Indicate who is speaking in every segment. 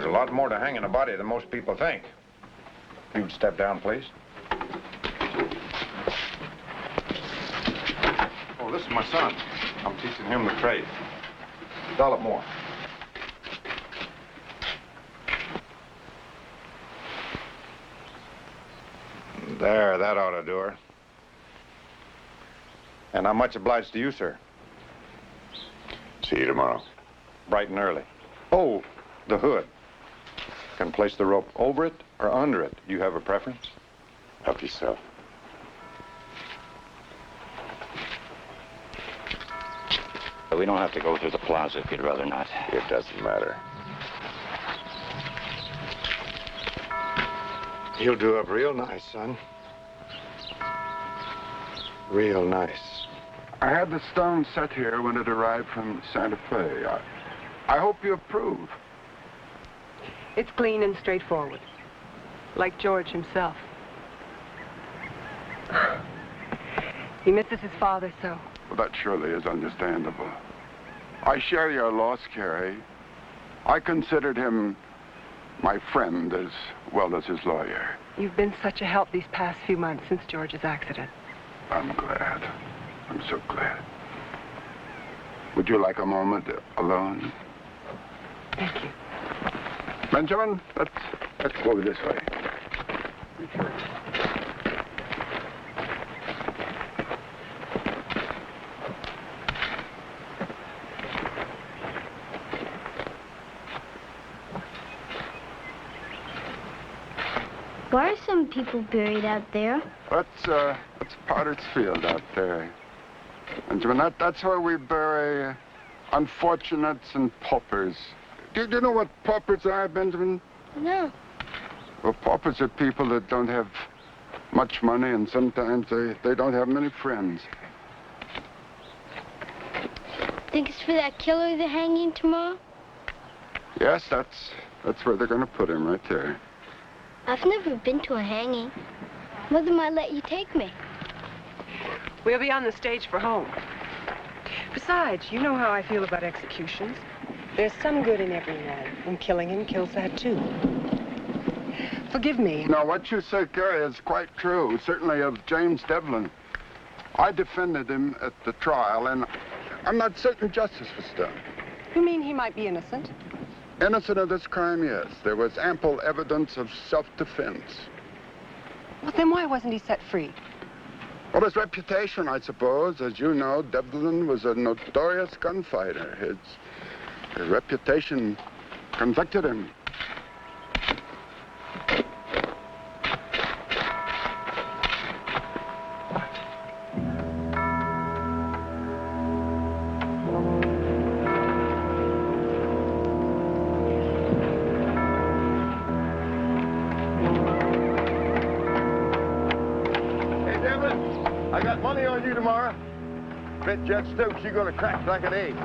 Speaker 1: There's a lot more to hanging a body than most people think. If you'd step down, please. Oh, this is my son. I'm teaching him the trade. Dollop more. There, that ought to do her. And I'm much obliged to you, sir.
Speaker 2: See you tomorrow.
Speaker 1: Bright and early. Oh, the hood. Can place the rope over it or under it. You have a preference?
Speaker 2: Help yourself.
Speaker 3: We don't have to go through the plaza if you'd rather not.
Speaker 2: It doesn't matter.
Speaker 1: He'll do up real nice, son. Real nice.
Speaker 4: I had the stone set here when it arrived from Santa Fe. I hope you approve.
Speaker 5: It's clean and straightforward, like George himself. He misses his father so.
Speaker 4: Well, that surely is understandable. I share your loss, Carrie. I considered him my friend as well as his lawyer.
Speaker 5: You've been such a help these past few months since George's accident.
Speaker 4: I'm glad. I'm so glad. Would you like a moment alone?
Speaker 5: Thank you.
Speaker 4: Benjamin, let's go this way.
Speaker 6: Why are some people buried out there?
Speaker 4: That's Potter's Field out there. Benjamin, that's where we bury unfortunates and paupers. Do you know what paupers are, Benjamin?
Speaker 6: No.
Speaker 4: Well, paupers are people that don't have much money, and sometimes they don't have many friends.
Speaker 6: Think it's for that killer they're hanging tomorrow?
Speaker 4: Yes, that's where they're going to put him, right there.
Speaker 6: I've never been to a hanging. Mother might let you take me.
Speaker 5: We'll be on the stage for home. Besides, you know how I feel about executions. There's some good in every man, and killing him kills that too. Forgive me.
Speaker 4: Now, what you say, Carrie, is quite true, certainly of James Devlin. I defended him at the trial, and I'm not certain justice was done.
Speaker 5: You mean he might be innocent?
Speaker 4: Innocent of this crime, yes. There was ample evidence of self-defense.
Speaker 5: Well, then why wasn't he set free?
Speaker 4: Well, his reputation, I suppose. As you know, Devlin was a notorious gunfighter. His reputation convicted him.
Speaker 1: Bet Judge Stokes you're gonna crack like an egg.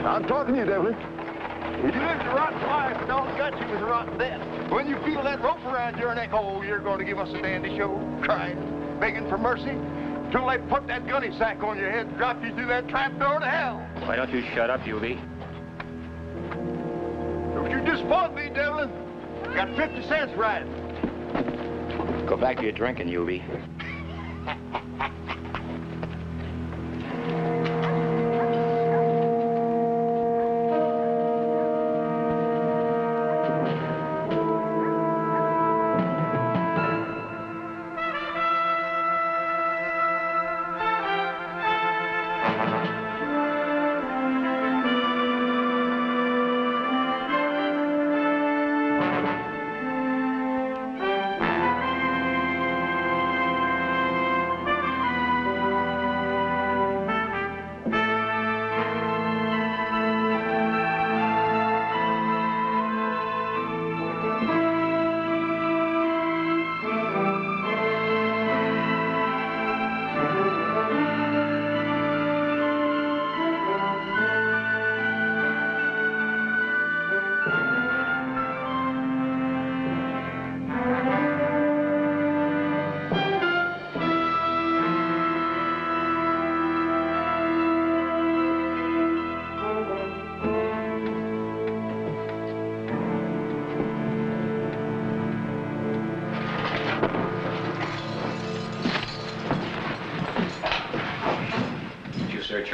Speaker 7: I'm talking to you, Devlin. You lived a rotten life, and all you got you was a rotten death. When you feel that rope around your neck, oh, you're going to give us a dandy show, crying, begging for mercy, till they put that gunny sack on your head and drop you through that trap door to hell.
Speaker 3: Why don't you shut up, UV?
Speaker 7: Don't you disappoint me, Devlin. Got 50 cents right.
Speaker 3: Go back to your drinking, UV.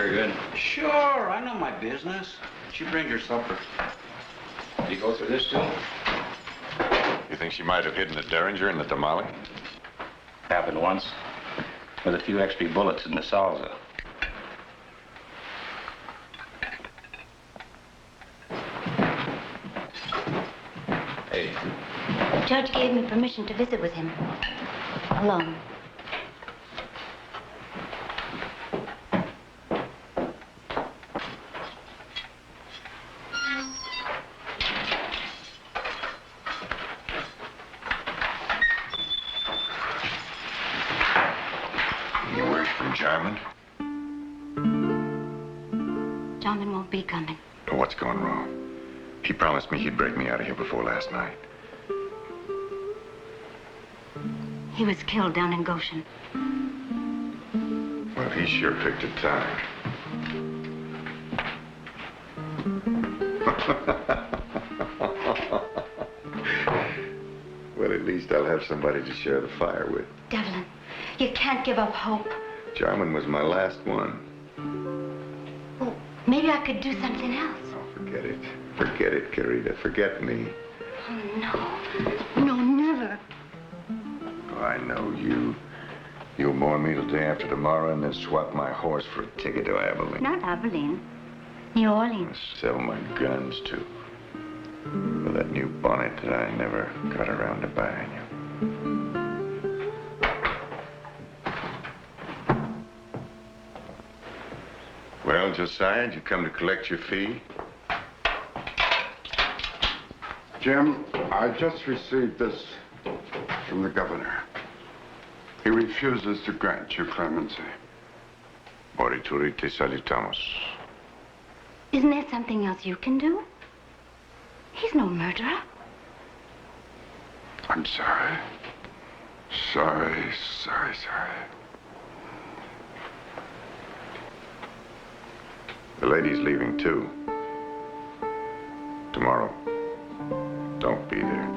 Speaker 3: her good?
Speaker 8: Sure, I know my business. She brings her supper.
Speaker 3: Did you go through this too?
Speaker 2: You think she might have hidden the Derringer in the tamale?
Speaker 3: Happened once. With a few extra bullets in the salsa. Hey.
Speaker 9: Judge gave me permission to visit with him. Alone.
Speaker 2: Any word from Jarman?
Speaker 9: Jarman won't be coming.
Speaker 2: Oh, what's going wrong? He promised me he'd break me out of here before last night.
Speaker 9: He was killed down in Goshen.
Speaker 2: Well, he sure picked a time. Well, at least I'll have somebody to share the fire with.
Speaker 9: Devlin, you can't give up hope.
Speaker 2: Jarman was my last one.
Speaker 9: Well, maybe I could do something else.
Speaker 2: Oh, forget it. Forget it, Carita. Forget me.
Speaker 9: Oh, no. No, never.
Speaker 2: Oh, I know you. You'll bore me till day after tomorrow and then swap my horse for a ticket to Abilene.
Speaker 9: Not Abilene. New Orleans.
Speaker 2: Sell my guns, too. For that new bonnet that I never got around to buying you. Well, Josiah, did you come to collect your fee?
Speaker 4: Jim, I just received this from the governor. He refuses to grant you clemency.
Speaker 2: Morituri te salutamos.
Speaker 9: Isn't there something else you can do? He's no murderer.
Speaker 4: I'm sorry. Sorry.
Speaker 2: The lady's leaving, too. Tomorrow. Don't be there.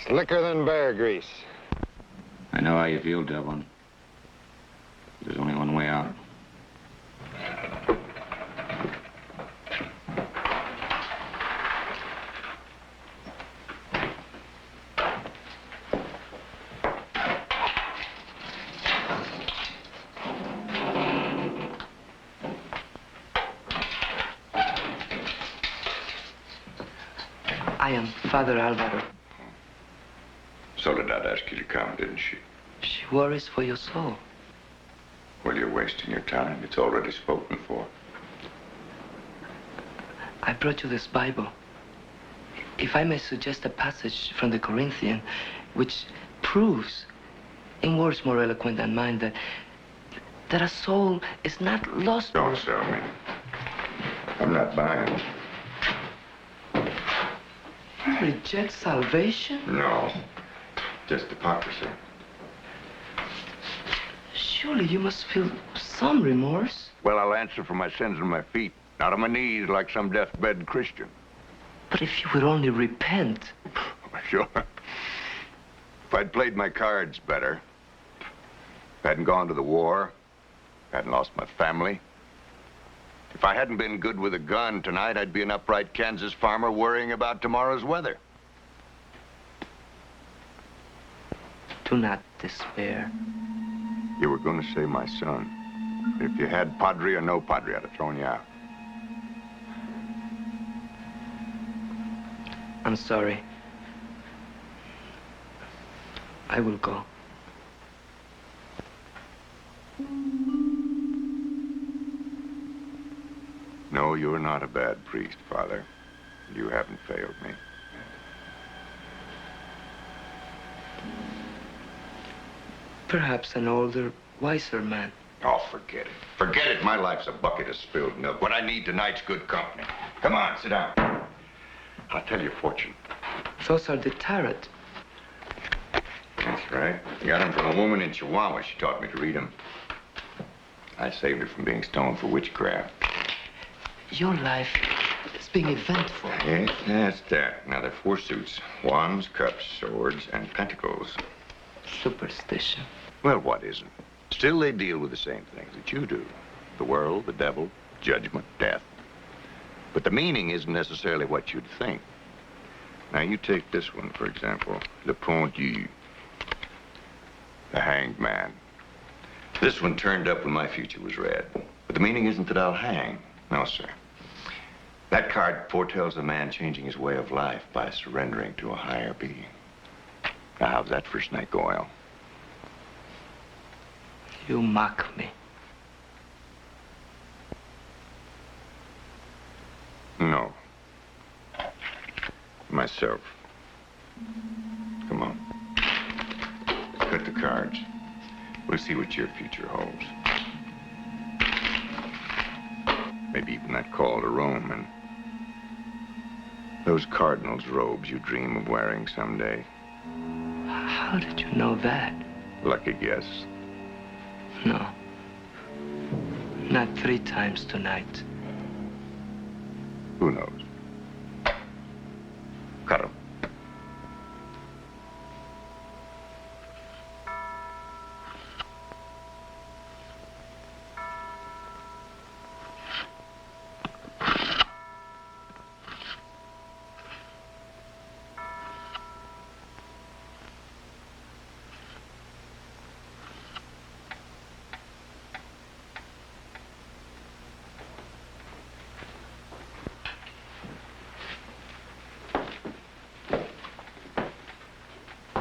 Speaker 1: Slicker than bear grease.
Speaker 3: I know how you feel, Devlin. There's only one way out.
Speaker 10: I am Father Alvaro.
Speaker 2: Soledad asked you to come, didn't she?
Speaker 10: She worries for your soul.
Speaker 2: Well, you're wasting your time. It's already spoken for.
Speaker 10: I brought you this Bible. If I may suggest a passage from the Corinthian, which proves, in words more eloquent than mine, that a soul is not lost.
Speaker 2: Don't sell me. I'm not buying.
Speaker 10: You reject salvation?
Speaker 2: No. Just hypocrisy.
Speaker 10: Surely you must feel some remorse.
Speaker 7: Well, I'll answer for my sins on my feet, not on my knees like some deathbed Christian.
Speaker 10: But if you would only repent.
Speaker 7: Sure. If I'd played my cards better, hadn't gone to the war, hadn't lost my family, if I hadn't been good with a gun tonight, I'd be an upright Kansas farmer worrying about tomorrow's weather.
Speaker 10: Do not despair.
Speaker 7: You were going to say my son. If you had Padre or no Padre, I'd have thrown you out.
Speaker 10: I'm sorry. I will go.
Speaker 7: No, you're not a bad priest, Father. You haven't failed me.
Speaker 10: Perhaps an older, wiser man.
Speaker 2: Oh, forget it. Forget it. My life's a bucket of spilled milk. What I need tonight's good company. Come on, sit down. I'll tell you a fortune.
Speaker 10: Those are the tarot.
Speaker 2: That's right. I got them from a woman in Chihuahua. She taught me to read them. I saved her from being stoned for witchcraft.
Speaker 10: Your life is being eventful.
Speaker 2: Yes, that's that. Now, there are 4 suits. Wands, cups, swords, and pentacles.
Speaker 10: Superstition.
Speaker 2: Well, what isn't? Still, they deal with the same things that you do. The world, the devil, judgment, death. But the meaning isn't necessarily what you'd think. Now, you take this one, for example. Le Pendu. The hanged man. This one turned up when my future was red. But the meaning isn't that I'll hang. No, sir. That card foretells a man changing his way of life by surrendering to a higher being. Now, how's that first night go, Al?
Speaker 10: You mock me.
Speaker 2: No. Myself. Come on. Let's cut the cards. We'll see what your future holds. Maybe even that call to Rome and those cardinal's robes you dream of wearing someday.
Speaker 10: How did you know that?
Speaker 2: Lucky guess.
Speaker 10: No. Not 3 times tonight.
Speaker 2: Who knows? Cut 'em.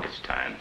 Speaker 2: It's time.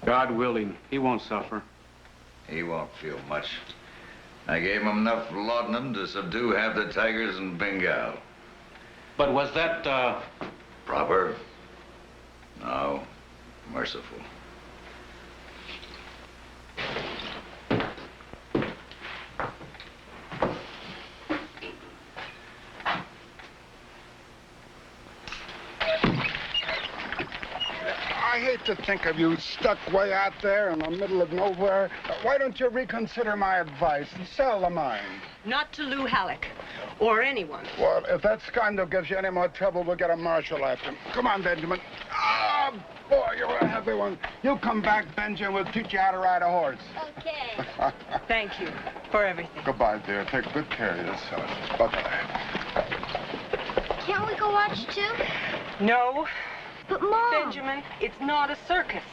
Speaker 8: God willing, he won't suffer.
Speaker 11: He won't feel much. I gave him enough laudanum to subdue half the tigers in Bengal.
Speaker 8: But was that,
Speaker 11: Proper? No. Merciful.
Speaker 4: I hate to think of you stuck way out there in the middle of nowhere. Why don't you reconsider my advice and sell the mine?
Speaker 5: Not to Lou Halleck or anyone.
Speaker 4: Well, if that scoundrel gives you any more trouble, we'll get a marshal after him. Come on, Benjamin. Oh, boy, you're a heavy one. You come back, Benjamin, we'll teach you how to ride a horse.
Speaker 6: Okay.
Speaker 5: Thank you for everything.
Speaker 4: Goodbye, dear. Take good care of yourself. Bye-bye.
Speaker 6: Can't we go watch too?
Speaker 5: No,
Speaker 6: But Mom.
Speaker 5: Benjamin, it's not a circus.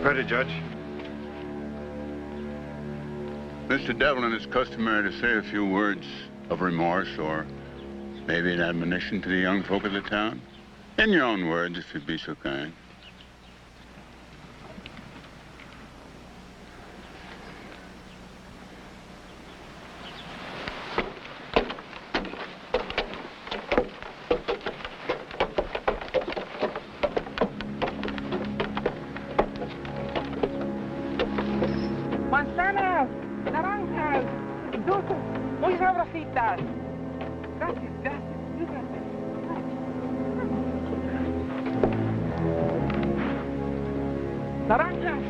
Speaker 1: Ready, Judge.
Speaker 4: Mr. Devlin, it's customary to say a few words of remorse or Maybe an admonition to the young folk of the town? In your own words, if you'd be so kind.
Speaker 12: Manzanas, naranjas, dulces, muy sabrositas. Gracias, gracias, gracias. Naranjas,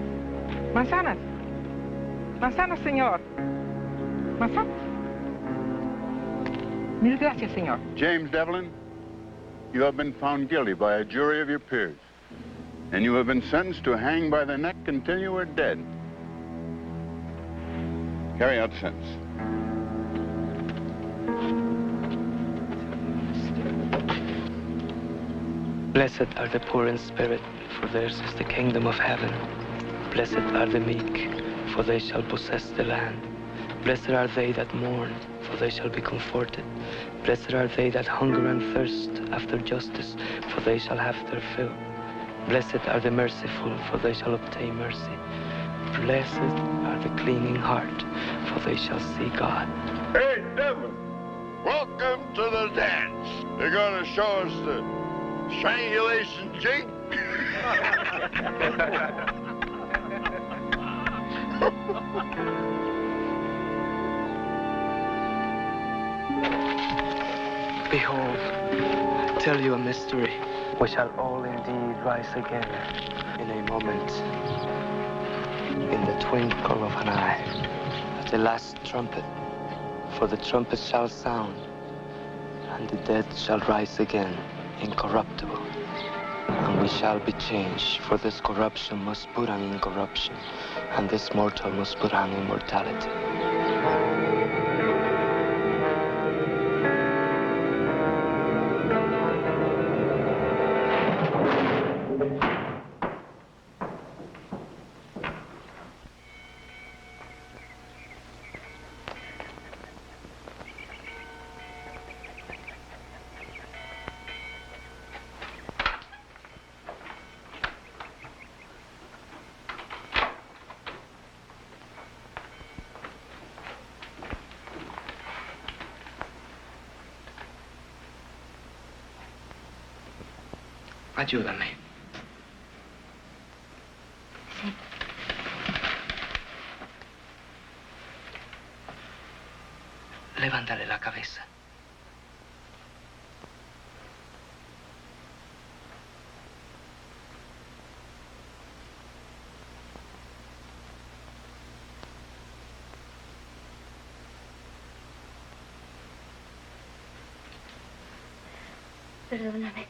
Speaker 12: manzanas, manzanas, señor. Manzanas. Mil gracias, señor.
Speaker 4: James Devlin, you have been found guilty by a jury of your peers, and you have been sentenced to hang by the neck until you are dead. Carry out the sentence.
Speaker 10: Blessed are the poor in spirit, for theirs is the kingdom of heaven. Blessed are the meek, for they shall possess the land. Blessed are they that mourn, for they shall be comforted. Blessed are they that hunger and thirst after justice, for they shall have their fill. Blessed are the merciful, for they shall obtain mercy. Blessed are the clean in heart, for they shall see God.
Speaker 7: Hey, Devlin, welcome to the dance. You're gonna show us the strangulation jig?
Speaker 10: Behold, I tell you a mystery. We shall all indeed rise again in a moment, in the twinkle of an eye, at the last trumpet. For the trumpet shall sound, and the dead shall rise again, incorruptible. And we shall be changed, for this corruption must put on incorruption, and this mortal must put on immortality. Ayúdame.
Speaker 9: Sí.
Speaker 10: Levántale la cabeza.
Speaker 9: Perdóname.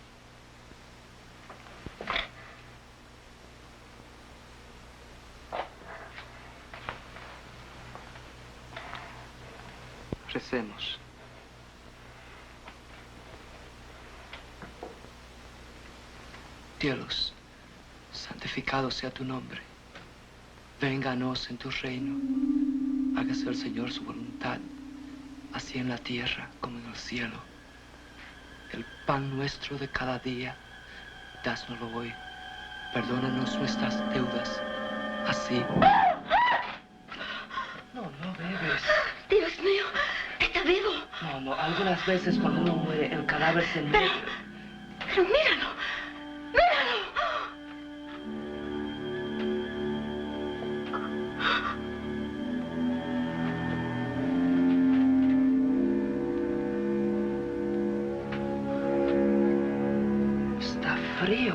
Speaker 10: Recemos. Cielos, santificado sea tu nombre. Venga a nos en tu reino. Hágase el Señor su voluntad, así en la tierra como en el cielo. El pan nuestro de cada día, dásnoslo hoy. Perdónanos nuestras deudas, así. No bebes.
Speaker 9: Dios mío, está vivo.
Speaker 10: No, algunas veces cuando uno muere, el cadáver se muere.
Speaker 9: Pero míralo, míralo.
Speaker 10: Está frío.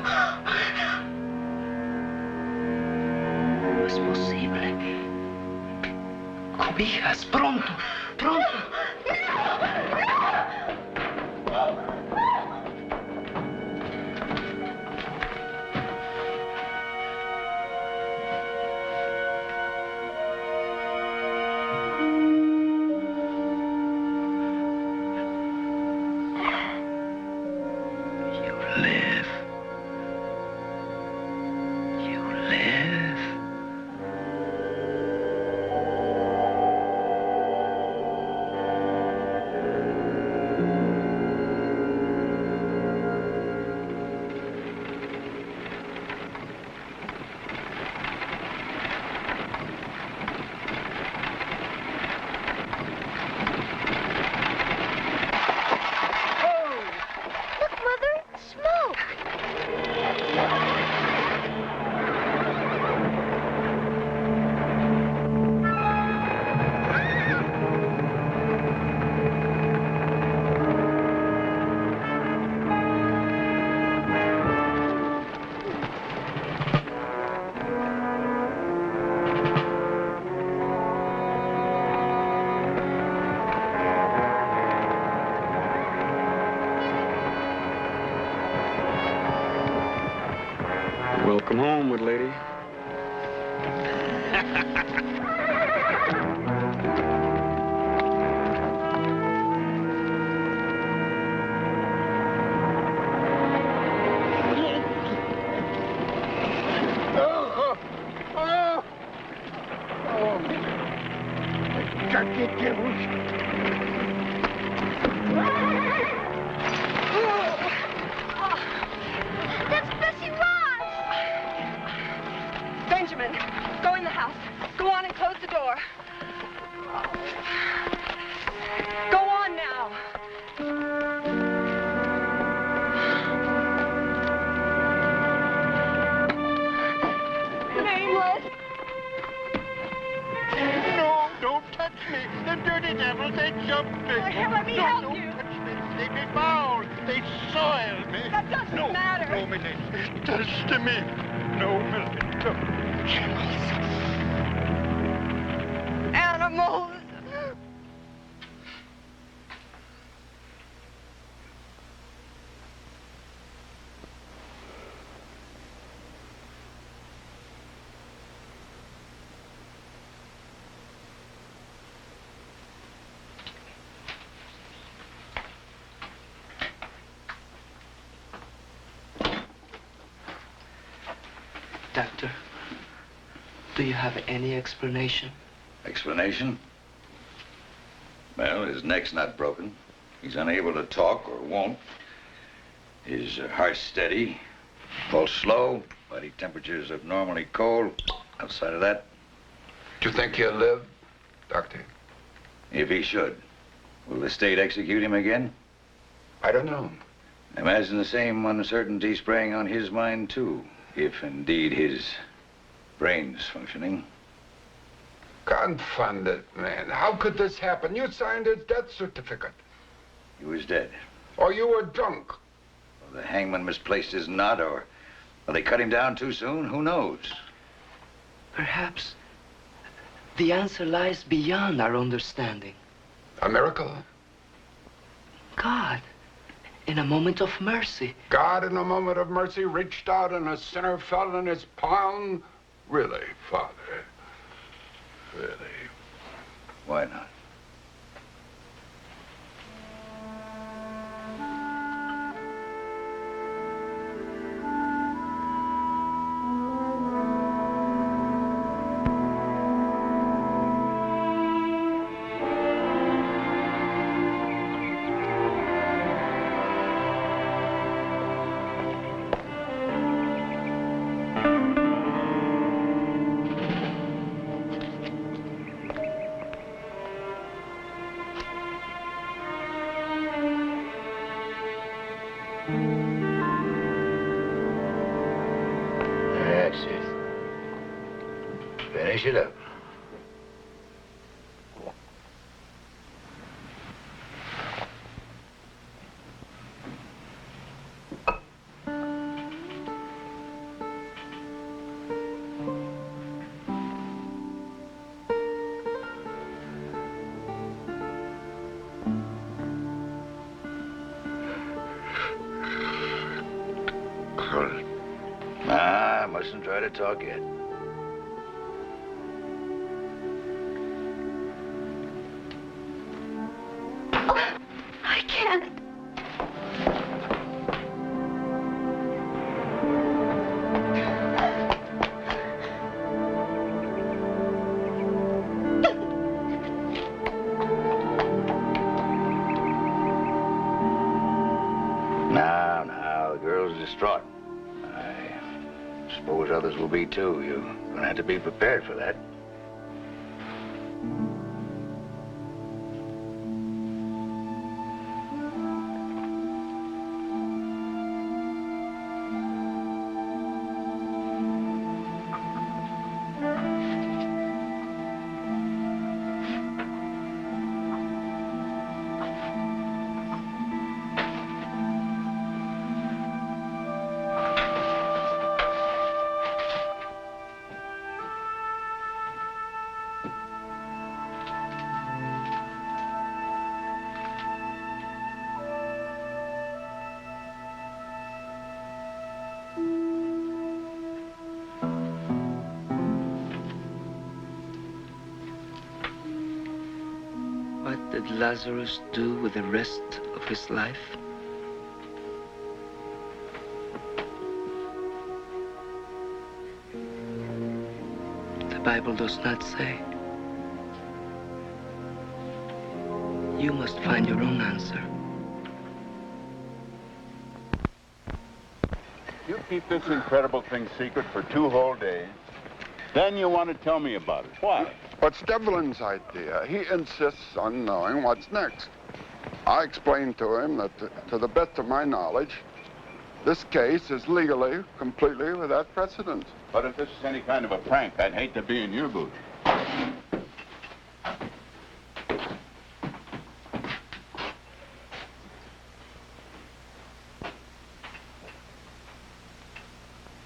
Speaker 10: No es posible. Cobijas, pronto, pronto.
Speaker 4: homeward, lady.
Speaker 5: Benjamin, go in the house. Go on and close the door. Go on now. Nameless.
Speaker 7: No, don't touch me. The dirty devils, they jumped me.
Speaker 5: Let me help you.
Speaker 7: Don't touch me. They be foul. They soiled me.
Speaker 5: That doesn't matter.
Speaker 7: No, Milady. It does to me. No, Milady. No.
Speaker 5: Animals.
Speaker 10: Doctor, do you have any explanation?
Speaker 11: Explanation? Well, his neck's not broken. He's unable to talk or won't. His heart's steady, pulse slow, body temperature's abnormally cold. Outside of that,
Speaker 4: Do you think he'll live, Doctor?
Speaker 11: if he should, will the state execute him again?
Speaker 4: I don't know.
Speaker 11: Imagine the same uncertainty spraying on his mind, too, if indeed his brain's functioning.
Speaker 4: Confound it, man. How could this happen? You signed his death certificate.
Speaker 11: He was dead.
Speaker 4: Or you were drunk.
Speaker 11: Well, the hangman misplaced his knot, or they cut him down too soon. Who knows?
Speaker 10: Perhaps the answer lies beyond our understanding.
Speaker 4: A miracle?
Speaker 10: God, in a moment of mercy.
Speaker 4: God, in a moment of mercy, reached out and a sinner fell in his palm? Really, Father? Really?
Speaker 11: Why not? That's it. Finish it up. I mustn't try to talk yet.
Speaker 9: I can't.
Speaker 11: Now, the girl's distraught. I suppose others will be, too. You're gonna have to be prepared for that.
Speaker 10: What did Lazarus do with the rest of his life? The Bible does not say. You must find your own answer.
Speaker 13: You keep this incredible thing secret for 2 whole days. Then you want to tell me about it. Why?
Speaker 4: What's Devlin's idea? He insists on knowing what's next. I explained to him that, to the best of my knowledge, this case is legally, completely without precedent.
Speaker 13: But if this is any kind of a prank, I'd hate to be in your booth.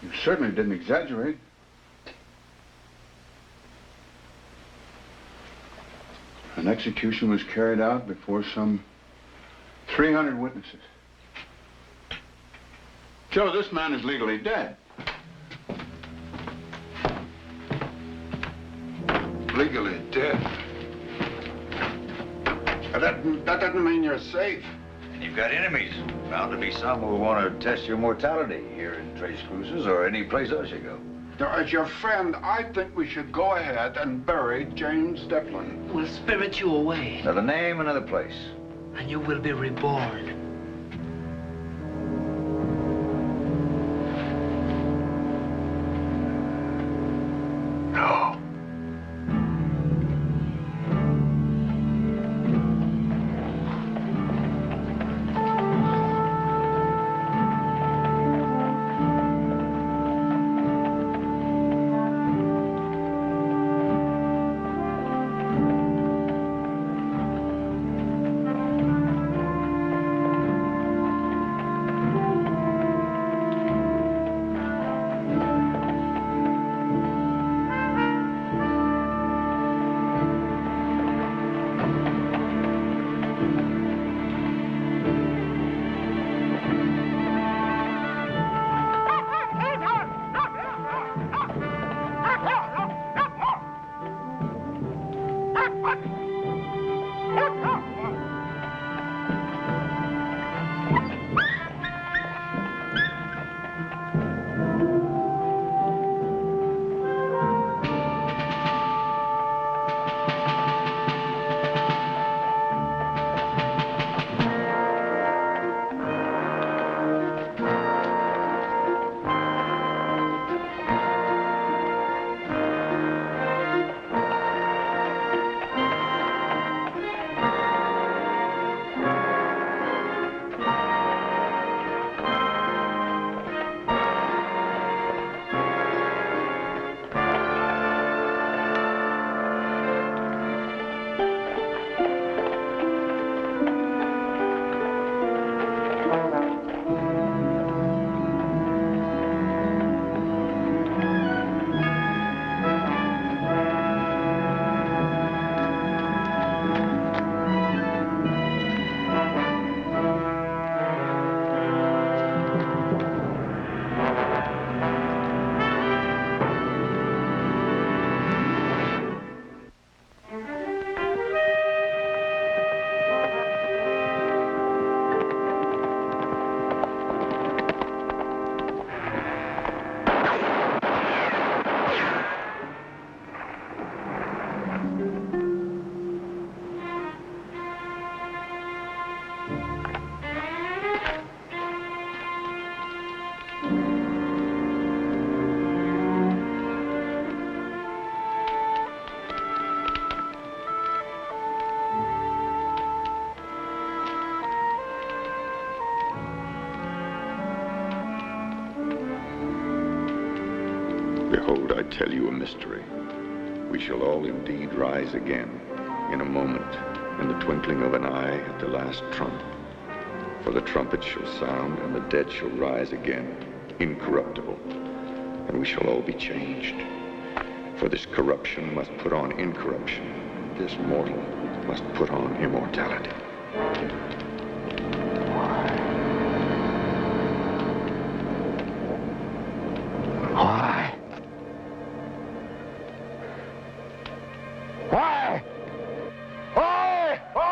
Speaker 1: You certainly didn't exaggerate. An execution was carried out before some 300 witnesses.
Speaker 13: Joe, this man is legally dead.
Speaker 4: Legally dead? That doesn't mean you're safe.
Speaker 11: And you've got enemies. Bound to be some who want to test your mortality here in Tres Cruces or any place else you go.
Speaker 4: Now, as your friend, I think we should go ahead and bury James Devlin.
Speaker 10: We'll spirit you away.
Speaker 11: Another name, another place.
Speaker 10: And you will be reborn.
Speaker 11: No.
Speaker 2: Behold, I tell you a mystery. We shall all indeed rise again, in a moment, in the twinkling of an eye at the last trump. For the trumpet shall sound, and the dead shall rise again, incorruptible, and we shall all be changed. For this corruption must put on incorruption, this mortal must put on immortality.
Speaker 7: Why? Why? Why? Why?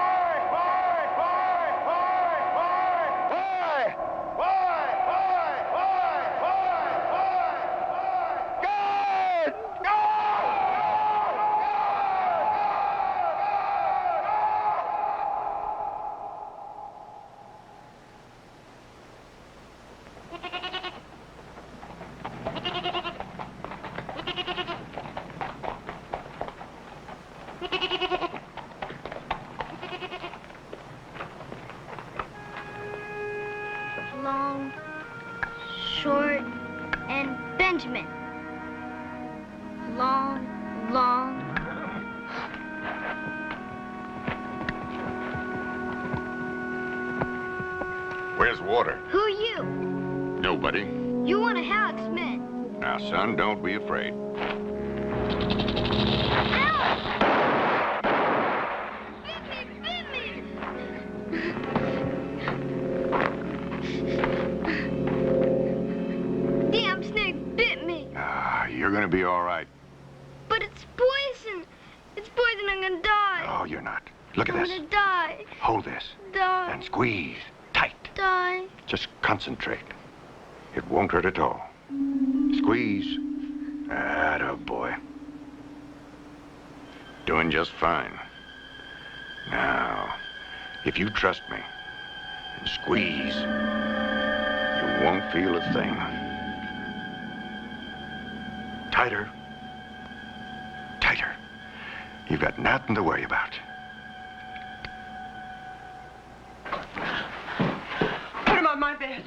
Speaker 6: Long, short, and Benjamin. Long, long.
Speaker 2: Where's water?
Speaker 6: Who are you?
Speaker 2: Nobody.
Speaker 6: You one of Halleck's men.
Speaker 2: Now, son, don't be afraid.
Speaker 6: Damn snake bit me.
Speaker 2: You're gonna be all right.
Speaker 6: But it's poison. It's poison. I'm gonna die.
Speaker 2: Oh, you're not. Look at
Speaker 6: I'm
Speaker 2: this.
Speaker 6: gonna die.
Speaker 2: Hold this.
Speaker 6: Die.
Speaker 2: And squeeze. Tight.
Speaker 6: Die.
Speaker 2: Just concentrate. It won't hurt at all. Squeeze. Atta boy. Doing just fine. Now, if you trust me and squeeze, you won't feel a thing. Tighter. Tighter. You've got nothing to worry about.
Speaker 5: Put him on my bed.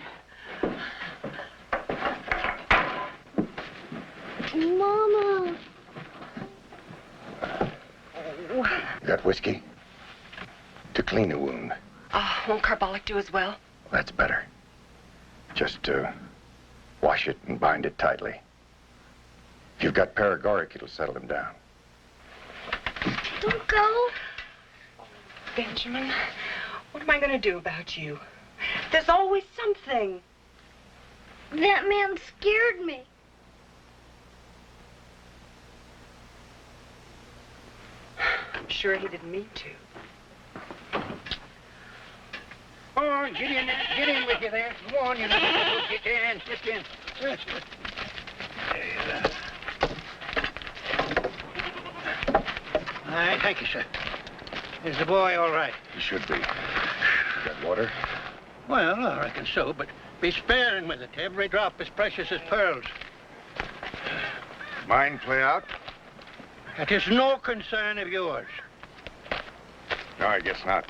Speaker 6: Mama.
Speaker 2: Got whiskey? To clean the wound.
Speaker 5: Won't carbolic do as well?
Speaker 2: That's better. Just wash it and bind it tightly. If you've got paregoric, it'll settle him down.
Speaker 6: Don't go.
Speaker 5: Benjamin, what am I going to do about you? There's always something.
Speaker 6: That man scared me.
Speaker 5: I'm sure he didn't mean to.
Speaker 7: Oh, get in with you there. Go on, you know. Get in, just in. All right, thank you, sir. Is the boy all right?
Speaker 2: He should be. Got water?
Speaker 7: Well, I reckon so, but be sparing with it. Every drop as precious as pearls.
Speaker 2: Mind play out?
Speaker 7: It is no concern of yours.
Speaker 2: No, I guess not.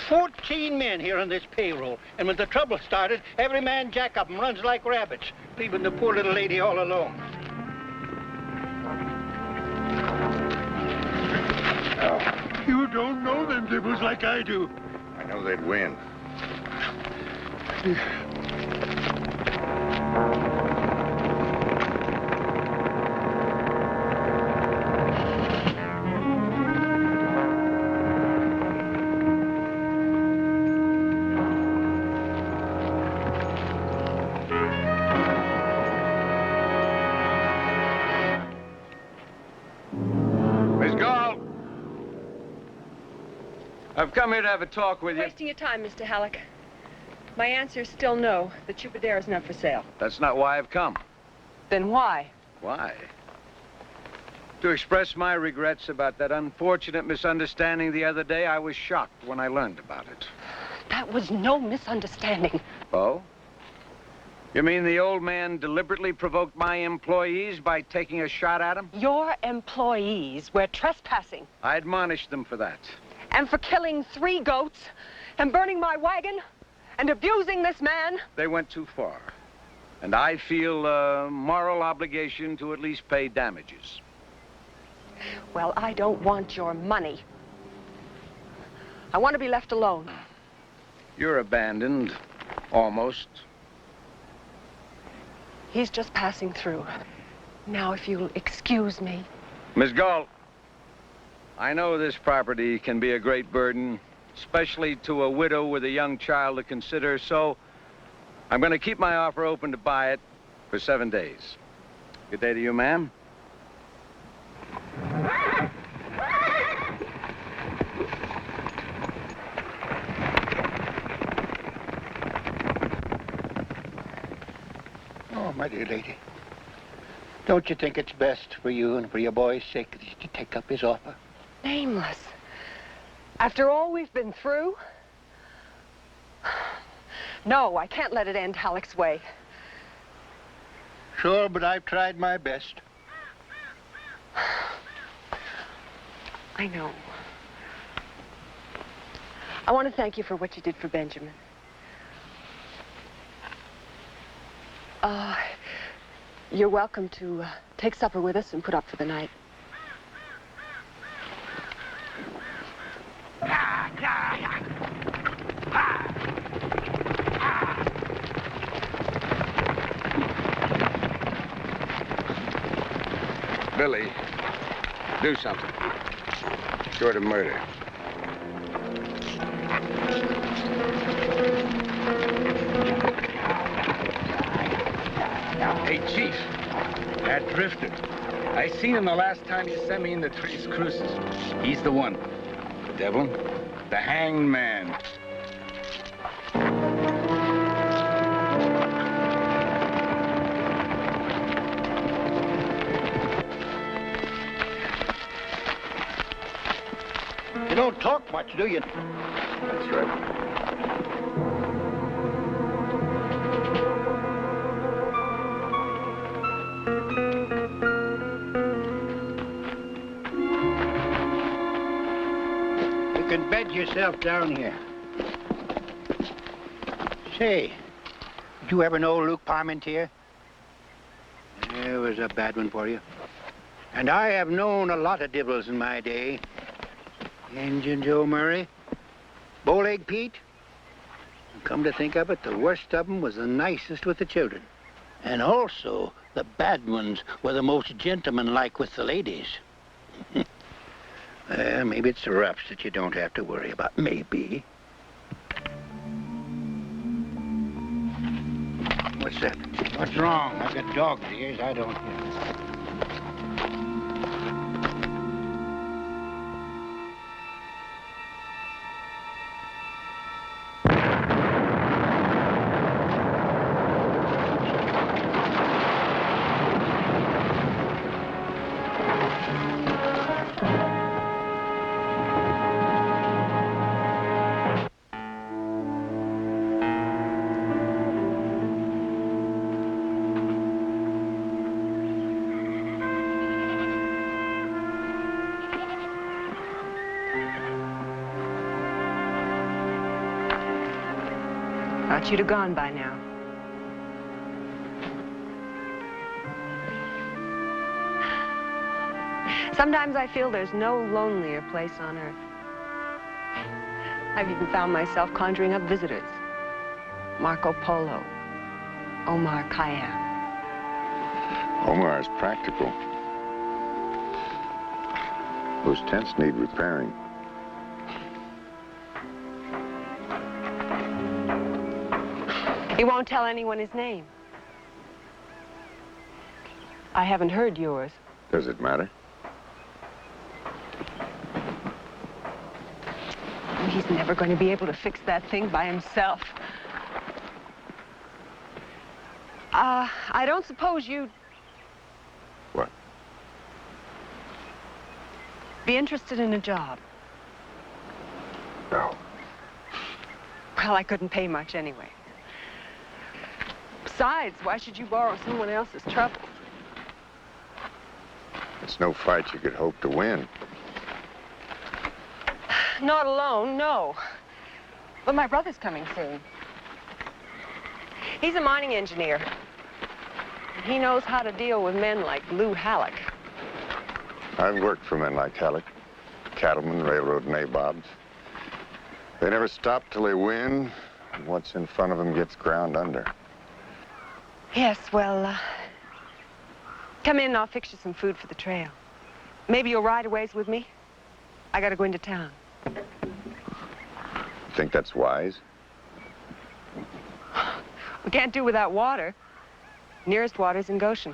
Speaker 7: 14 men here on this payroll, and when the trouble started, every man jack up and runs like rabbits, leaving the poor little lady all alone.
Speaker 2: Oh.
Speaker 7: You don't know them devils like I do.
Speaker 2: I know they'd win.
Speaker 14: I've come here to have a talk with you.
Speaker 5: Wasting your time, Mr. Halleck. My answer is still no. The Chupadera is not for sale.
Speaker 14: That's not why I've come.
Speaker 5: Then why?
Speaker 14: Why? To express my regrets about that unfortunate misunderstanding the other day. I was shocked when I learned about it.
Speaker 5: That was no misunderstanding.
Speaker 14: Oh? You mean the old man deliberately provoked my employees by taking a shot at them?
Speaker 5: Your employees were trespassing.
Speaker 14: I admonished them for that.
Speaker 5: And for killing 3 goats, and burning my wagon, and abusing this man.
Speaker 14: They went too far. And I feel a moral obligation to at least pay damages.
Speaker 5: Well, I don't want your money. I want to be left alone.
Speaker 14: You're abandoned. Almost.
Speaker 5: He's just passing through. Now, if you'll excuse me.
Speaker 14: Miss Galt, I know this property can be a great burden, especially to a widow with a young child to consider, so I'm going to keep my offer open to buy it for 7 days. Good day to you, ma'am.
Speaker 7: Oh, my dear lady. Don't you think it's best for you and for your boy's sake that you take up his offer?
Speaker 5: Nameless. After all we've been through? No, I can't let it end Halleck's way.
Speaker 7: Sure, but I've tried my best.
Speaker 5: I know. I want to thank you for what you did for Benjamin. You're welcome to take supper with us and put up for the night.
Speaker 14: Billy, do something. Short of murder.
Speaker 3: Hey, Chief, that drifter. I seen him the last time you sent me in the Tres Cruces. He's the one. The devil, the hanged man.
Speaker 7: You don't talk much, do you?
Speaker 2: That's right.
Speaker 7: You can bed yourself down here. Say, did you ever know Luke Parmentier? It was a bad one for you. And I have known a lot of divils in my day. Injun Joe Murray, Bowleg Pete. And come to think of it, the worst of them was the nicest with the children. And also, the bad ones were the most gentlemanlike with the ladies. Maybe it's the roughs that you don't have to worry about. Maybe. What's that? What's wrong? I've got dog's ears. I don't hear.
Speaker 5: Thought you'd have gone by now. Sometimes I feel there's no lonelier place on earth. I've even found myself conjuring up visitors. Marco Polo, Omar Khayyam.
Speaker 2: Omar's practical. Those tents need repairing.
Speaker 5: He won't tell anyone his name. I haven't heard yours.
Speaker 2: Does it matter?
Speaker 5: He's never going to be able to fix that thing by himself. I don't suppose you'd...
Speaker 2: What?
Speaker 5: Be interested in a job.
Speaker 2: No.
Speaker 5: Well, I couldn't pay much anyway. Besides, why should you borrow someone else's trouble?
Speaker 2: It's no fight you could hope to win.
Speaker 5: Not alone, no. But my brother's coming soon. He's a mining engineer. He knows how to deal with men like Lou Halleck.
Speaker 2: I've worked for men like Halleck. Cattlemen, railroad nabobs. They never stop till they win, and what's in front of them gets ground under.
Speaker 5: Yes, well, come in and I'll fix you some food for the trail. Maybe you'll ride a ways with me? I gotta go into town.
Speaker 2: Think that's wise?
Speaker 5: We can't do without water. Nearest water's in Goshen.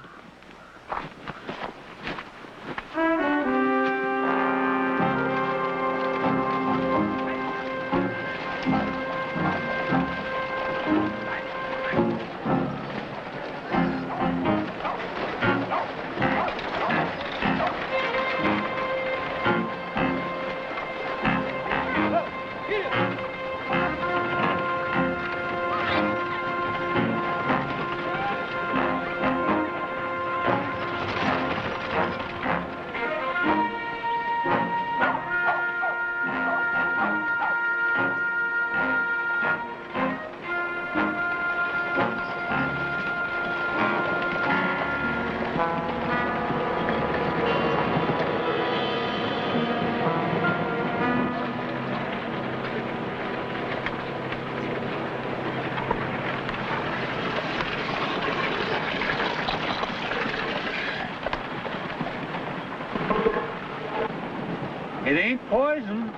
Speaker 15: It ain't poison.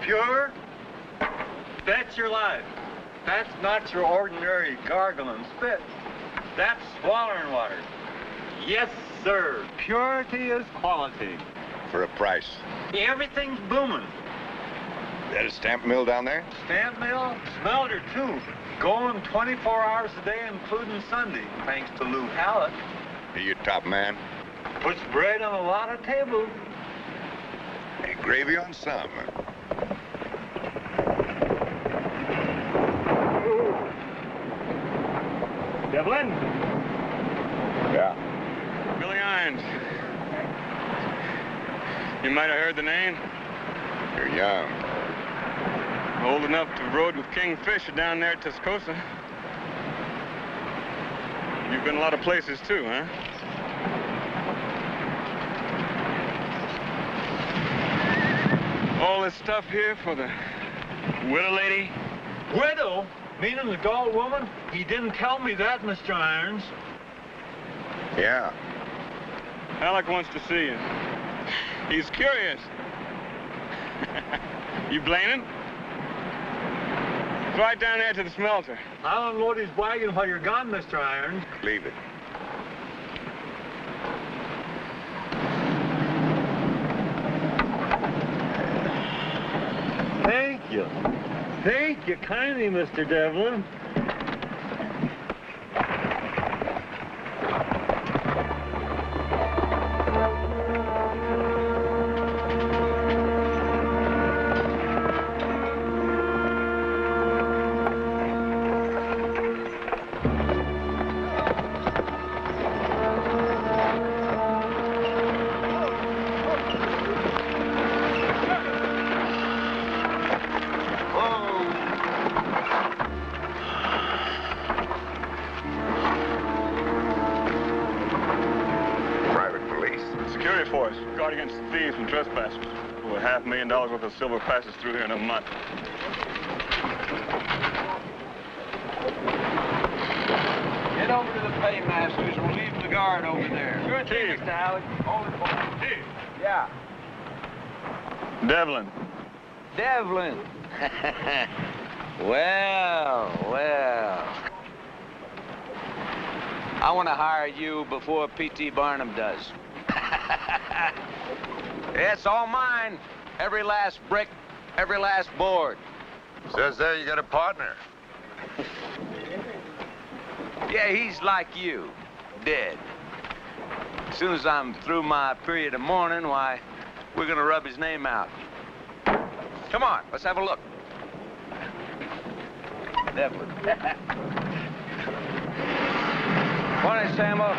Speaker 15: Pure? Bet your life. That's not your ordinary gargling spit. That's swallowing water. Yes, sir. Purity is quality.
Speaker 2: For a price.
Speaker 15: Everything's booming.
Speaker 2: That a stamp mill down there?
Speaker 15: Stamp mill, smelter too. Going 24 hours a day, including Sunday, thanks to Lou Hallett.
Speaker 2: Are you top man?
Speaker 15: Puts bread on a lot of tables.
Speaker 2: Hey, gravy on some.
Speaker 15: Devlin?
Speaker 2: Yeah.
Speaker 16: Billy Irons. You might have heard the name.
Speaker 2: You're young.
Speaker 16: Old enough to have rode with King Fisher down there at Tascosa. You've been a lot of places too, huh? All this stuff here for the widow lady?
Speaker 15: Widow? Meaning the galled woman? He didn't tell me that, Mr. Irons.
Speaker 2: Yeah.
Speaker 16: Alec wants to see you. He's curious. You blaming? Right down there to the smelter.
Speaker 15: I'll unload his wagon while you're gone, Mr. Irons.
Speaker 2: Leave it.
Speaker 15: Thank you. Thank you kindly, Mr. Devlin.
Speaker 16: Forrest, guard against thieves and trespassers. Over $500,000 worth of silver passes through here in a month.
Speaker 8: Get over to the paymasters. We're leaving the guard over there.
Speaker 16: Sure thing,
Speaker 8: Mr. Alec. Hold it for me. Yeah.
Speaker 16: Devlin.
Speaker 8: Devlin. Well. I want to hire you before P.T. Barnum does. It's all mine. Every last brick, every last board.
Speaker 2: Says there you got a partner.
Speaker 8: Yeah, he's like you, dead. As soon as I'm through my period of mourning, why, we're gonna rub his name out. Come on, let's have a look. Devlin. Morning, Sambo.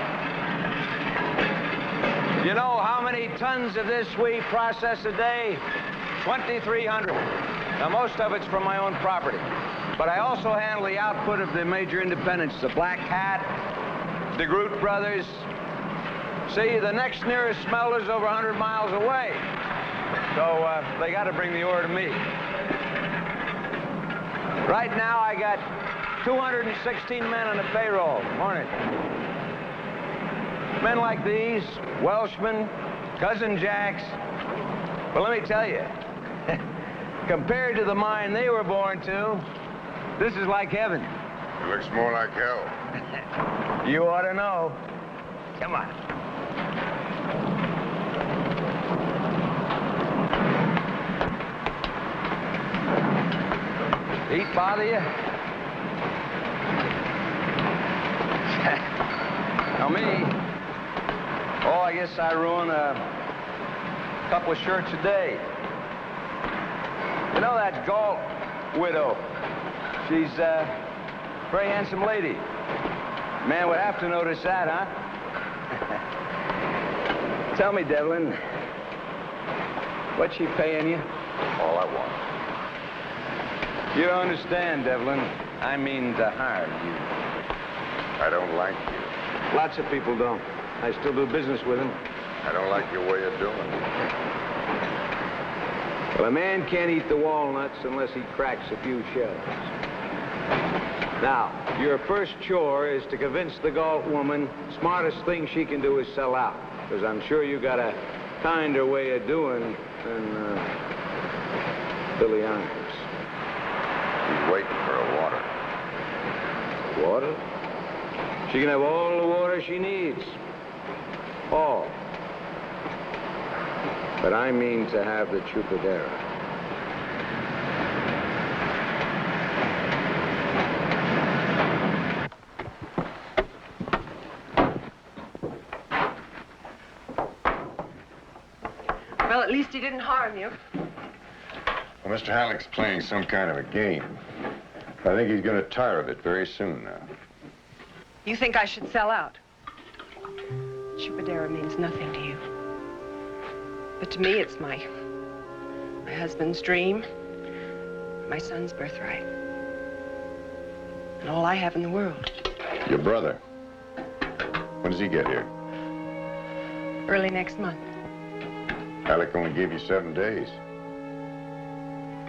Speaker 8: You know how many tons of this we process a day? 2,300. Now, most of it's from my own property. But I also handle the output of the major independents, the Black Hat, the Groot Brothers. See, the next nearest smelter's over 100 miles away. So they got to bring the ore to me. Right now, I got 216 men on the payroll. Morning. Men like these, Welshmen, Cousin Jacks. But let me tell you, compared to the mine they were born to, this is like heaven.
Speaker 2: It looks more like hell.
Speaker 8: You ought to know. Come on. Heat bother you? Now me, oh, I guess I ruin a couple of shirts a day. You know that Galt widow? She's a very handsome lady. Man would have to notice that, huh? Tell me, Devlin, what's she paying you?
Speaker 2: All I want.
Speaker 8: You don't understand, Devlin. I mean to hire you.
Speaker 2: I don't like you.
Speaker 8: Lots of people don't. I still do business with them.
Speaker 2: I don't like your way of doing it.
Speaker 8: Well, a man can't eat the walnuts unless he cracks a few shells. Now, your first chore is to convince the Galt woman smartest thing she can do is sell out. Because I'm sure you got a
Speaker 14: kinder way of doing than Billy Yonkers.
Speaker 2: He's waiting for a water.
Speaker 14: Water? She can have all the water she needs. All. But I mean to have the Chupadera.
Speaker 5: Well, at least he didn't harm you.
Speaker 1: Well, Mr. Halleck's playing some kind of a game. I think he's going to tire of it very soon now.
Speaker 5: You think I should sell out? Chupadera means nothing to you. But to me, it's my husband's dream, my son's birthright, and all I have in the world.
Speaker 1: Your brother. When does he get here?
Speaker 5: Early next month.
Speaker 1: Halleck only gave you 7 days.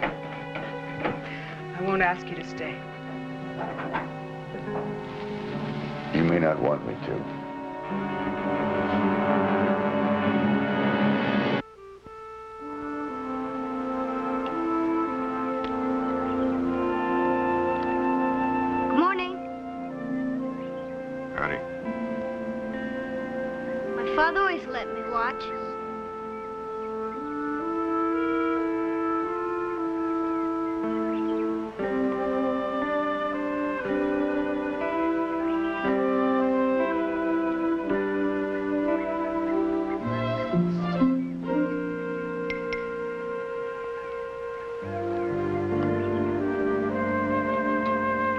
Speaker 5: I won't ask you to stay.
Speaker 2: You may not want me to.
Speaker 6: Good morning.
Speaker 1: Howdy.
Speaker 6: My father always let me watch.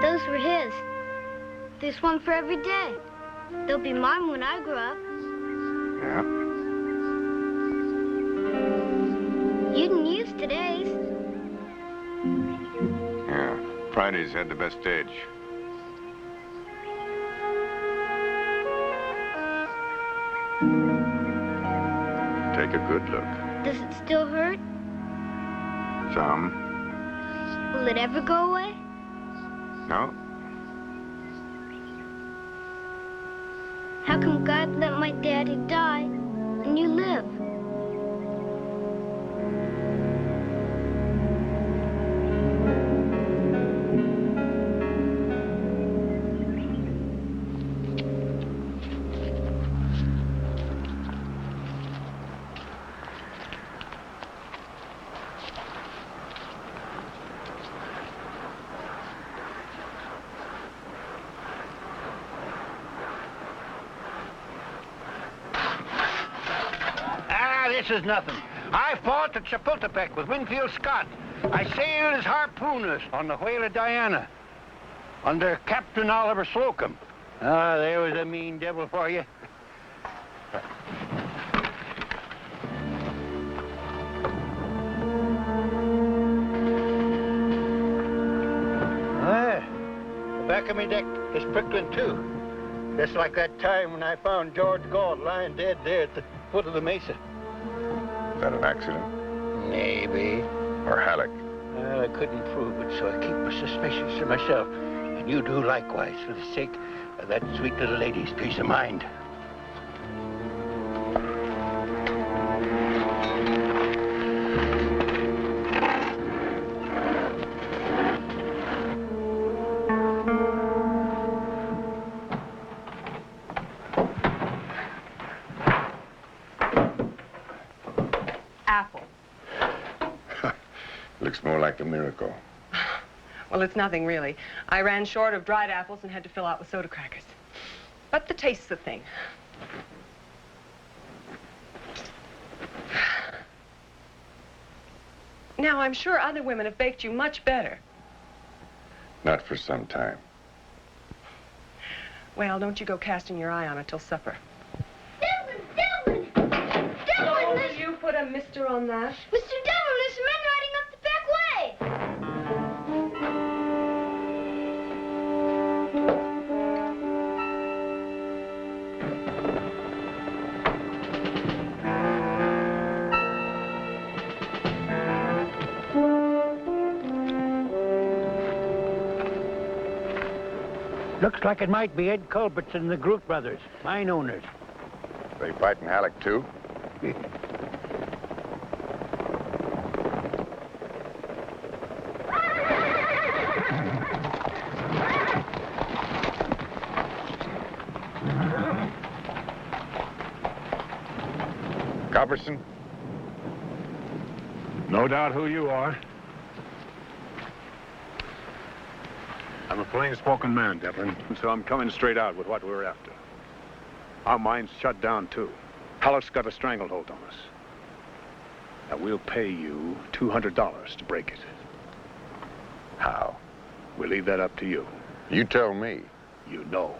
Speaker 6: Those were his. There's one for every day. They'll be mine when I grow up.
Speaker 1: Yeah?
Speaker 6: You didn't use today's.
Speaker 1: Yeah. Friday's had the best edge. Take a good look.
Speaker 6: Does it still hurt?
Speaker 1: Some.
Speaker 6: Will it ever go away?
Speaker 1: No?
Speaker 6: How come God let my daddy die and you live?
Speaker 7: This is nothing. I fought at Chapultepec with Winfield Scott. I sailed as harpooners on the whaler Diana under Captain Oliver Slocum. Ah, there was a mean devil for you. There. The back of my deck is prickling too. Just like that time when I found George Galt lying dead there at the foot of the mesa.
Speaker 1: Is that an accident?
Speaker 7: Maybe.
Speaker 1: Or Halleck?
Speaker 7: Well, I couldn't prove it, so I keep my suspicions to myself. And you do likewise for the sake of that sweet little lady's peace of mind.
Speaker 5: Apple.
Speaker 1: Looks more like a miracle.
Speaker 5: Well, it's nothing, really. I ran short of dried apples and had to fill out with soda crackers. But the taste's the thing. Now, I'm sure other women have baked you much better.
Speaker 1: Not for some time.
Speaker 5: Well, don't you go casting your eye on it till supper.
Speaker 6: Dylan!
Speaker 5: Oh, will you put a mister on that?
Speaker 6: Mr. Devil, there's men riding up the back way!
Speaker 7: Looks like it might be Ed Culbertson and the Groot brothers, mine owners.
Speaker 1: They fighting Halleck, too?
Speaker 16: Jefferson. No doubt who you are. I'm a plain-spoken man, Devlin, so I'm coming straight out with what we're after. Our mine's shut down, too. Halleck's got a stranglehold on us. Now, we'll pay you $200 to break it.
Speaker 2: How?
Speaker 16: We'll leave that up to you.
Speaker 2: You tell me.
Speaker 16: You know.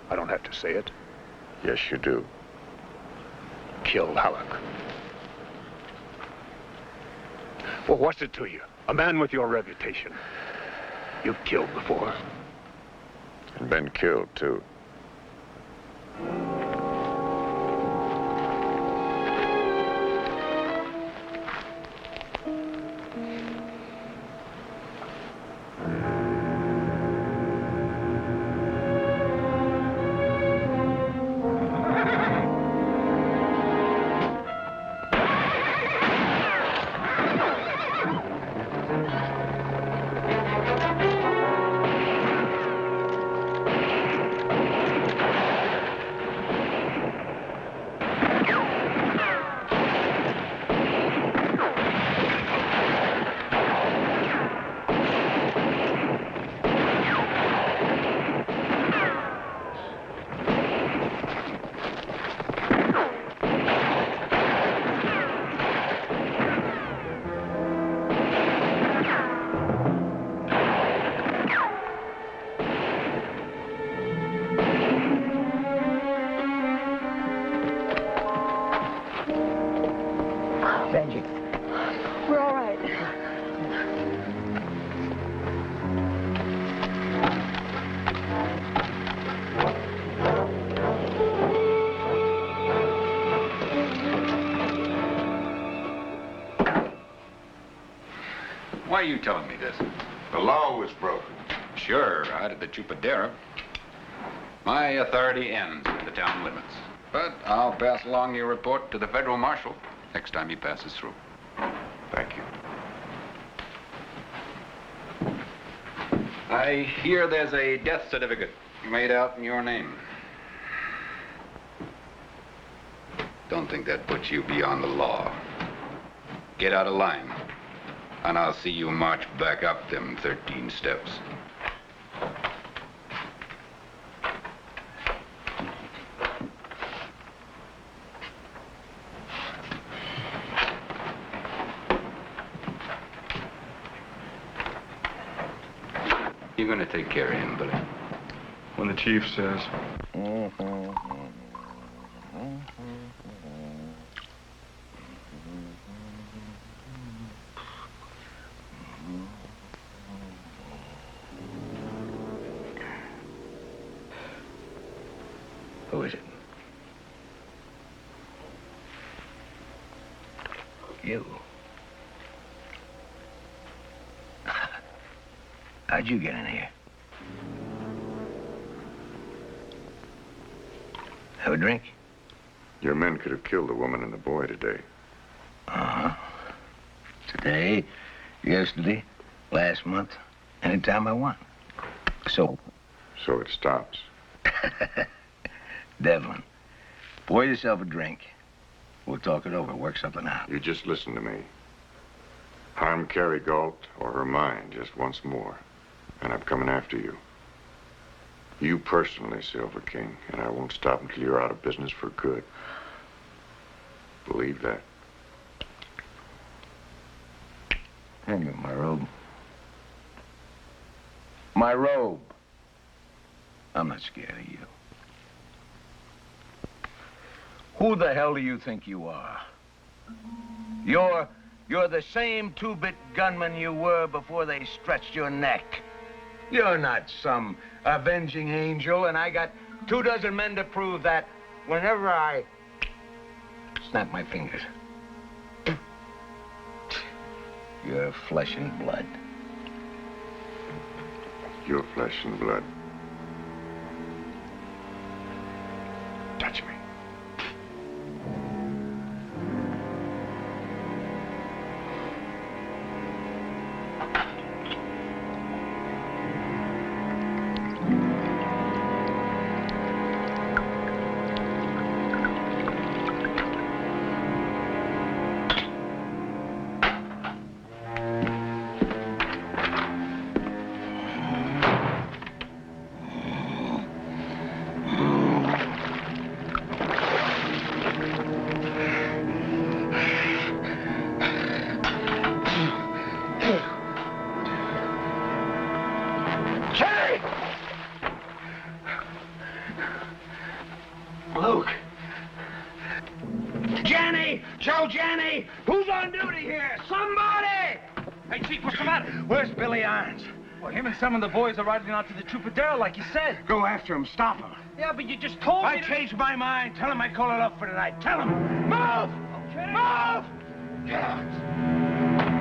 Speaker 16: I don't have to say it.
Speaker 2: Yes, you do.
Speaker 16: Kill Halleck. Well, what's it to you? A man with your reputation. You've killed before.
Speaker 2: And been killed, too.
Speaker 5: Benji. We're all right.
Speaker 3: Why are you telling me this?
Speaker 2: The law was broken.
Speaker 3: Sure, out at the Chupadera. My authority ends at the town limits. But I'll pass along your report to the federal marshal next time he passes through.
Speaker 2: Thank you.
Speaker 3: I hear there's a death certificate made out in your name. Don't think that puts you beyond the law. Get out of line, and I'll see you march back up them 13 steps. You're gonna take care of him, Billy.
Speaker 16: When the chief says.
Speaker 3: Who is it? You. How'd you get in here? Have a drink?
Speaker 2: Your men could have killed the woman and the boy today.
Speaker 3: Uh-huh. Today, yesterday, last month, anytime I want. So
Speaker 2: it stops.
Speaker 3: Devlin, pour yourself a drink. We'll talk it over, work something out.
Speaker 2: You just listen to me. Harm Carrie Galt or her mind just once more, and I'm coming after you. You personally, Silver King, and I won't stop until you're out of business for good. Believe that.
Speaker 3: Hand me my robe. My robe. I'm not scared of you. Who the hell do you think you are? You're the same two-bit gunman you were before they stretched your neck. You're not some avenging angel, and I got 24 men to prove that whenever I snap my fingers. You're flesh and blood.
Speaker 2: Your flesh and blood. Touch me.
Speaker 3: Hello, Jenny! Who's on duty here? Somebody!
Speaker 12: Hey, Chief, what's the matter?
Speaker 3: Where's Billy Irons?
Speaker 12: Well, him and some of the boys are riding out to the Troubadour, like you said.
Speaker 3: Go after him. Stop him.
Speaker 12: Yeah, but you just told me
Speaker 3: I changed my mind. Tell him I call it up for tonight. Tell him. Move!
Speaker 12: Okay.
Speaker 3: Move! Get out.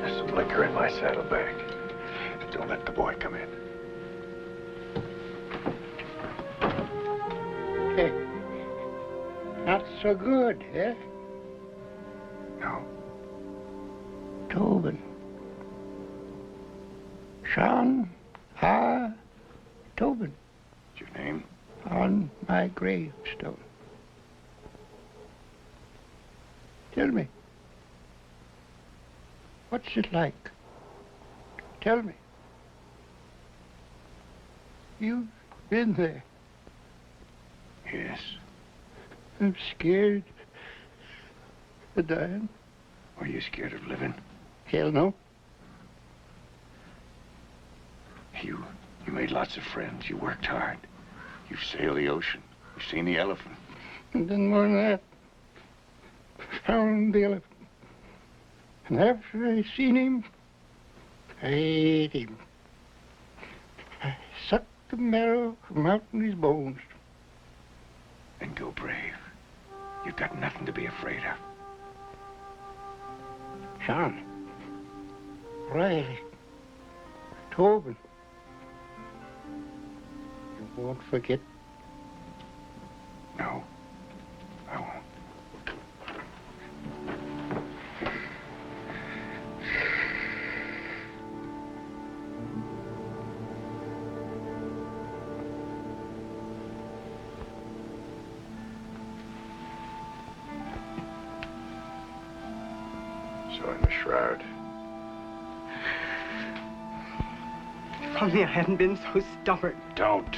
Speaker 2: There's some liquor in my saddlebag. Don't let the boy come in.
Speaker 17: Not so good, eh?
Speaker 2: No.
Speaker 17: Tobin. Sean R. Tobin.
Speaker 2: What's your name?
Speaker 17: On my gravestone. Tell me. What's it like? Tell me. You've been there.
Speaker 2: Yes.
Speaker 17: I'm scared of dying.
Speaker 2: Are you scared of living?
Speaker 17: Hell no.
Speaker 2: You made lots of friends. You worked hard. You've sailed the ocean. You've seen the elephant.
Speaker 17: And then more than that, found the elephant. And after I seen him, I ate him. I sucked the marrow from out in his bones.
Speaker 2: Then go brave. You've got nothing to be afraid of.
Speaker 17: Sean, Riley, Tobin. You won't forget?
Speaker 2: No, I won't. So in the shroud.
Speaker 5: If only I hadn't been so stubborn.
Speaker 2: Don't.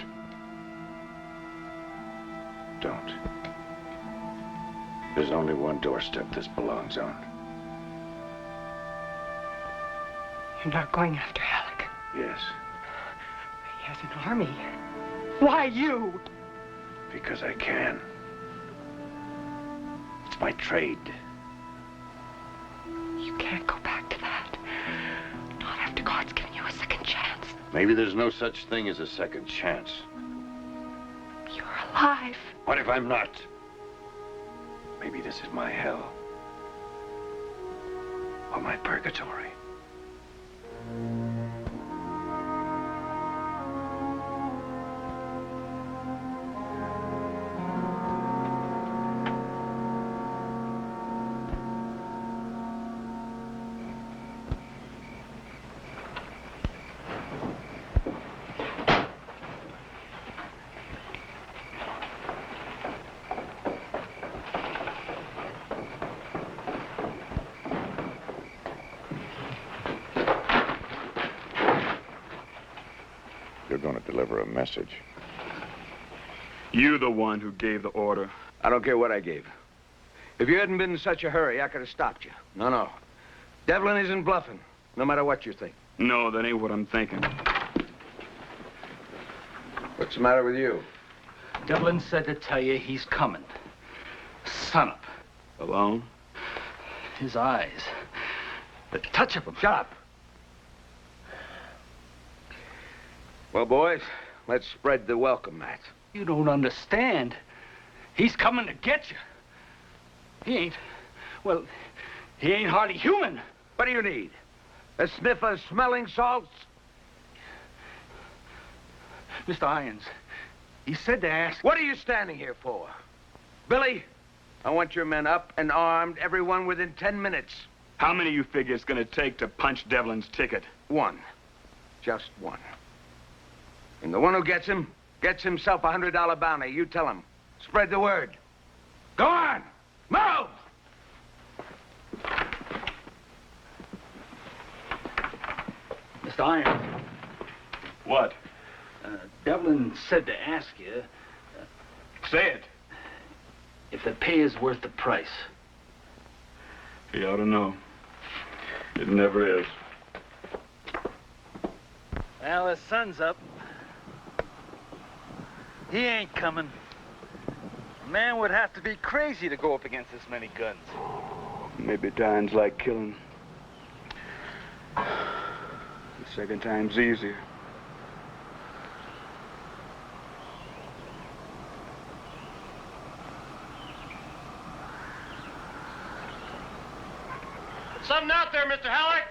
Speaker 2: Don't. There's only one doorstep this belongs on.
Speaker 5: You're not going after Alec.
Speaker 2: Yes,
Speaker 5: He has an army. Why you?
Speaker 2: because I can. It's my trade.
Speaker 5: You can't go back to that. Not after God's given you a second chance.
Speaker 2: Maybe there's no such thing as a second chance.
Speaker 5: You're alive.
Speaker 2: What if I'm not? Maybe this is my hell. Or my purgatory. You're going to deliver a message.
Speaker 16: You the one who gave the order.
Speaker 3: I don't care what I gave. If you hadn't been in such a hurry, I could have stopped you. No. Devlin isn't bluffing, no matter what you think.
Speaker 16: No, that ain't what I'm thinking.
Speaker 14: What's the matter with you?
Speaker 12: Devlin said to tell you he's coming. Son up.
Speaker 14: Alone?
Speaker 12: His eyes. The touch of them.
Speaker 14: Shut up. Well, boys, let's spread the welcome mat.
Speaker 12: You don't understand. He's coming to get you. He ain't, well, he ain't hardly human.
Speaker 14: What do you need? A sniff of smelling salts?
Speaker 12: Mr. Irons, he said to ask...
Speaker 14: What are you standing here for? Billy, I want your men up and armed, everyone within 10 minutes.
Speaker 16: How many you figure it's gonna take to punch Devlin's ticket?
Speaker 14: One. Just one. And the one who gets him gets himself a $100 bounty. You tell him. Spread the word. Go on! Move!
Speaker 12: Mr. Irons.
Speaker 16: What?
Speaker 12: Devlin said to ask you...
Speaker 16: Say it.
Speaker 12: If the pay is worth the price.
Speaker 16: He ought to know. It never is.
Speaker 12: Well, the sun's up. He ain't coming. A man would have to be crazy to go up against this many guns.
Speaker 16: Maybe dying's like killing. The second time's easier.
Speaker 15: Something out there, Mr. Halleck?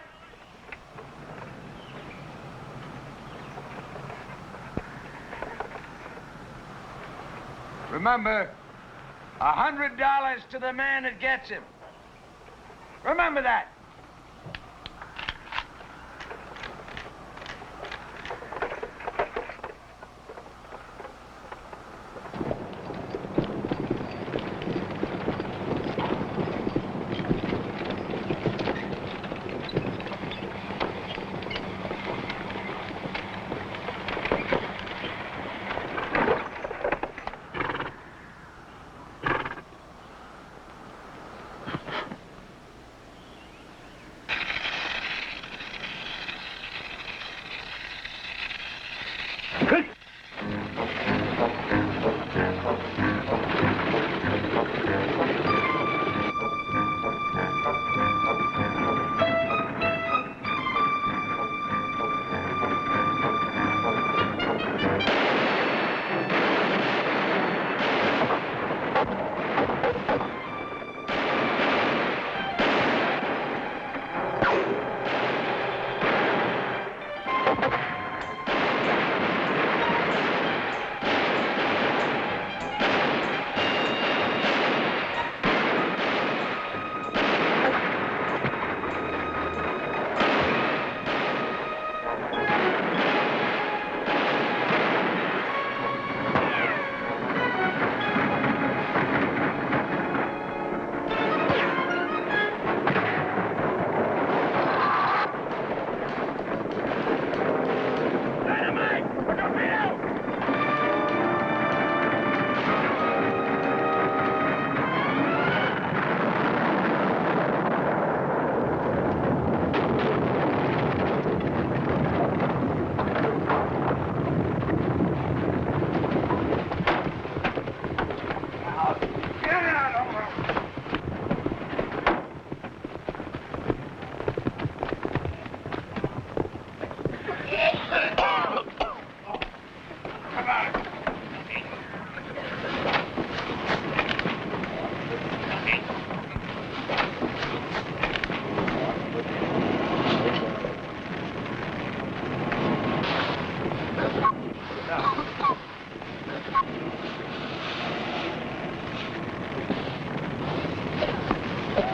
Speaker 14: Remember, $100 to the man that gets him. Remember that.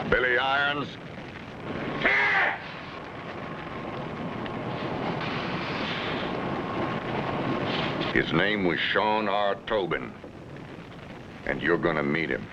Speaker 2: Billy Irons. His name was Sean R. Tobin, and you're gonna meet him.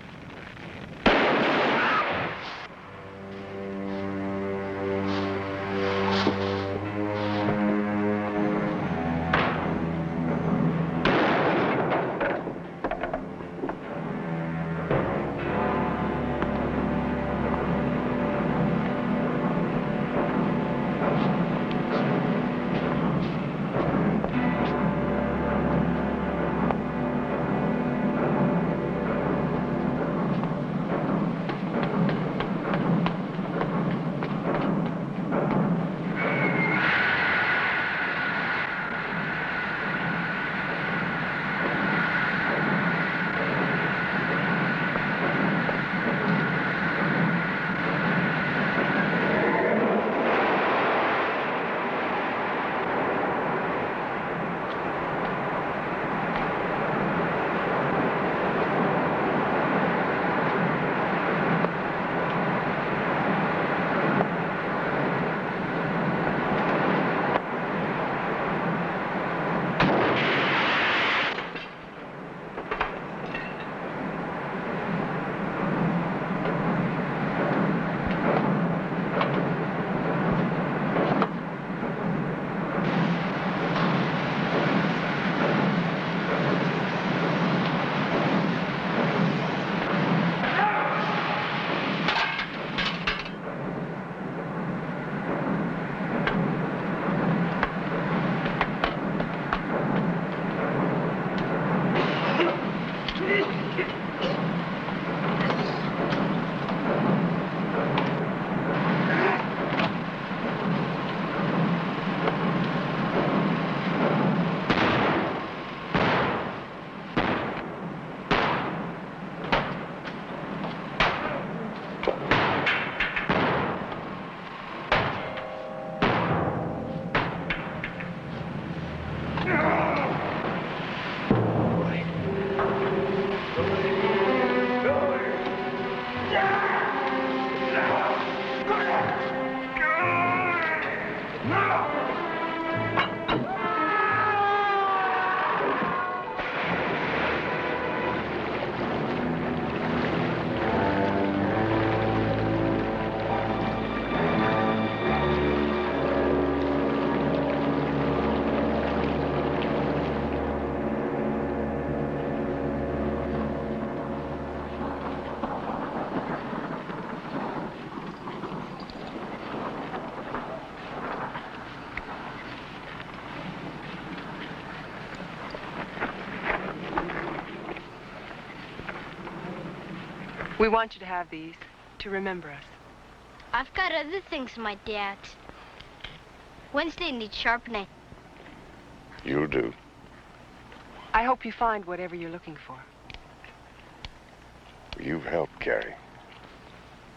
Speaker 5: We want you to have these to remember us.
Speaker 6: I've got other things my dad. Wednesday needs sharpening.
Speaker 2: You'll do.
Speaker 5: I hope you find whatever you're looking for.
Speaker 2: You've helped, Carrie.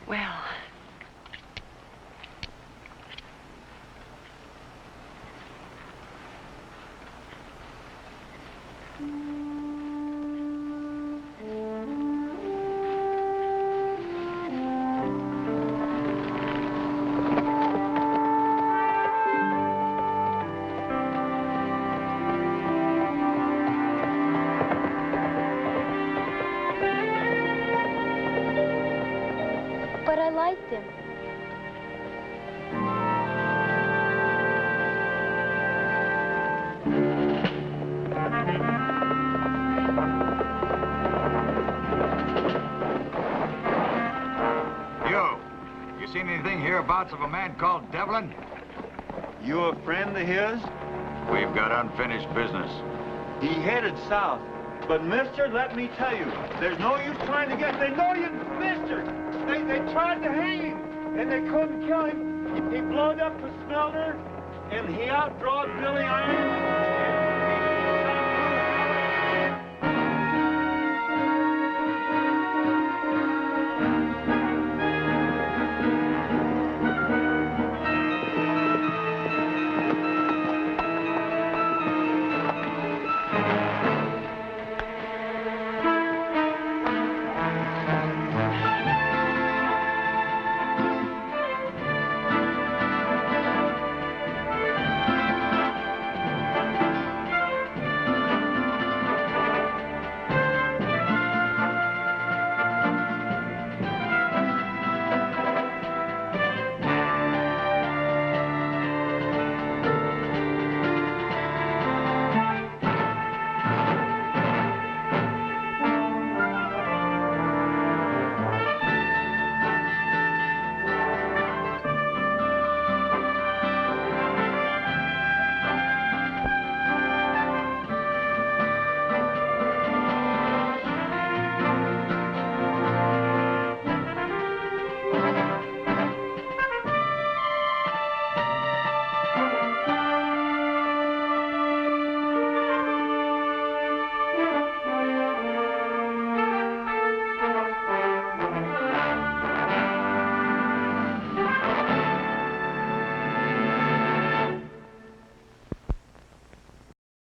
Speaker 5: Well...
Speaker 6: But I liked him.
Speaker 11: You seen anything hereabouts of a man called Devlin?
Speaker 15: You a friend of his?
Speaker 11: We've got unfinished business.
Speaker 15: He headed south. But, mister, let me tell you, there's no use trying to get... They know you, mister! They tried to hang him, and they couldn't kill him. He blowed up the smelter, and he outdrawed Billy Iron.